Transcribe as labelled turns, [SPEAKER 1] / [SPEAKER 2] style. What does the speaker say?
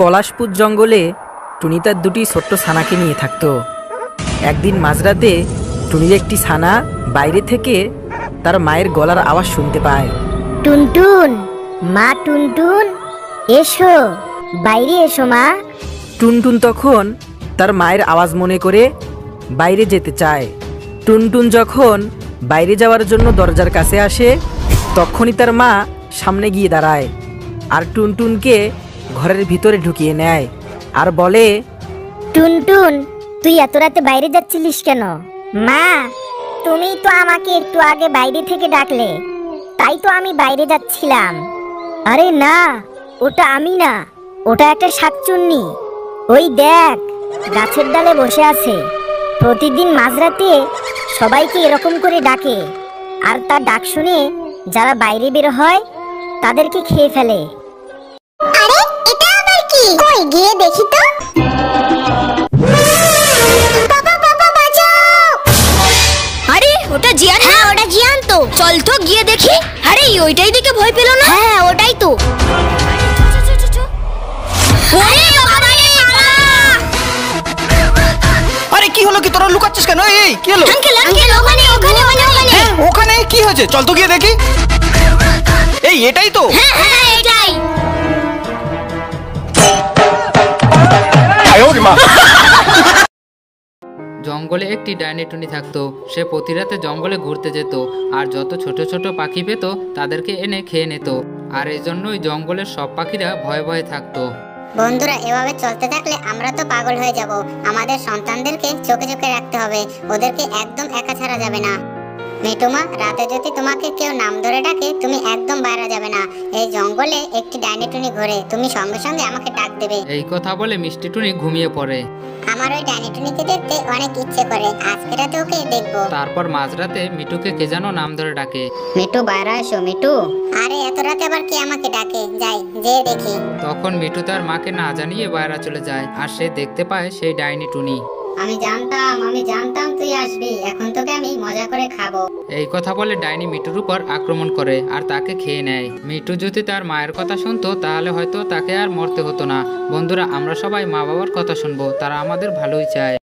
[SPEAKER 1] পলাশপুর জঙ্গলে টুনি তার দুটি ছোট্ট ছানাকে নিয়ে থাকতো। একদিন মাঝরাতে টুনির একটি ছানা বাইরে থেকে তার মায়ের গলার আওয়াজ শুনতে পায়।
[SPEAKER 2] টুনটুন, মা টুনটুন, এসো, বাইরে এসো মা।
[SPEAKER 1] টুনটুন তখন তার মায়ের আওয়াজ মনে করে বাইরে যেতে চায়। টুনটুন যখন বাইরে যাওয়ার জন্য দরজার কাছে আসে, তখনই তার মা সামনে গিয়ে দাঁড়ায় আর টুনটুনকে ঘরের ভিতরে ঢুকিয়ে নেয় আর বলে,
[SPEAKER 2] টুনটুন, তুই এত রাতে বাইরে যাচ্ছিলিস কেন? মা, তুমি তো আমাকে একটু আগে বাইরে থেকে ডাকলে, তাই তো আমি বাইরে যাচ্ছিলাম। আরে না, ওটা আমি না, ওটা একটা শাকচুন্নি। ওই দেখ, গাছের ডালে বসে আছে। প্রতিদিন মাঝরাতে সবাইকে এরকম করে ডাকে, আর তার ডাক শুনে যারা বাইরে বের হয় তাদেরকে খেয়ে ফেলে। আরে এটা আবার কি? কই গিয়ে দেখি তো। বাবা বাবা বাঁচাও!
[SPEAKER 3] আরে ওটা জিয়ান?
[SPEAKER 2] হ্যাঁ, ওটা জিয়ান তো।
[SPEAKER 3] চল তো গিয়ে দেখি। আরে ওইটাই দেখে ভয় পেল না?
[SPEAKER 2] হ্যাঁ, ওটাই তো।
[SPEAKER 3] আরে বাবা রে বাবা!
[SPEAKER 4] আরে কি হলো, কি তোরা লুকাচ্ছিস কেন? এই কি হলো?
[SPEAKER 3] আঙ্কেল আঙ্কেল ওখানে ওখানে ওখানে।
[SPEAKER 4] হ্যাঁ, ওখানে কি হয়েছে? চল তো গিয়ে দেখি। এই এটাই তো।
[SPEAKER 3] হ্যাঁ হ্যাঁ এটাই।
[SPEAKER 5] জঙ্গলে একটি ডাইনি টুনি থাকতো। সে প্রতি রাতে জঙ্গলে ঘুরতে যেত আর যত ছোট ছোট পাখি পেত তাদেরকে এনে খেয়ে নিত। আর এই জন্যই জঙ্গলের সব পাখিরা ভয়ে ভয়ে থাকতো।
[SPEAKER 6] বন্ধুরা, এভাবে চলতে থাকলে আমরা তো পাগল হয়ে যাব। আমাদের সন্তানদেরকে চোখে চোখে রাখতে হবে, ওদেরকে একদম একা ছাড়া যাবে না। মিটুমা, রাতে যদি তোমাকে কেউ নাম ধরে ডাকে, তুমি একদম বাইরে যাবে না। এই জঙ্গলে একটি ডাইনি টুনি ঘোরে, তুমি সঙ্গে সঙ্গে আমাকে ডাক দেবে।
[SPEAKER 5] এই কথা বলে মিষ্টি টুনি ঘুমিয়ে পড়ে।
[SPEAKER 6] আমার ওই ডাইনি টুনিকে দেখতে অনেক ইচ্ছে করে, আজকে রাতে ওকে দেখবো।
[SPEAKER 5] তারপর মাঝরাতে মিটুকে কে যেন নাম ধরে ডাকে।
[SPEAKER 6] মিটু, বাইরে এসো মিটু। আরে এত রাতে আবার কে আমাকে ডাকে? যাই যে দেখি।
[SPEAKER 5] তখন মিটু তার মাকে না জানিয়ে বাইরে চলে যায় আর সে দেখতে পায় সেই ডাইনি টুনি।
[SPEAKER 6] আমি জানতাম তুই আসবি, এখন তোকে আমি মজা করে খাবো।
[SPEAKER 5] এই কথা বলে ডাইনি মিটুর উপর আক্রমণ করে আর তাকে খেয়ে নেয়। মিটু যদি তার মায়ের কথা শুনতো তাহলে হয়তো তাকে আর মরতে হতো না। বন্ধুরা, আমরা সবাই মা বাবার কথা শুনবো, তারা আমাদের ভালোই চায়।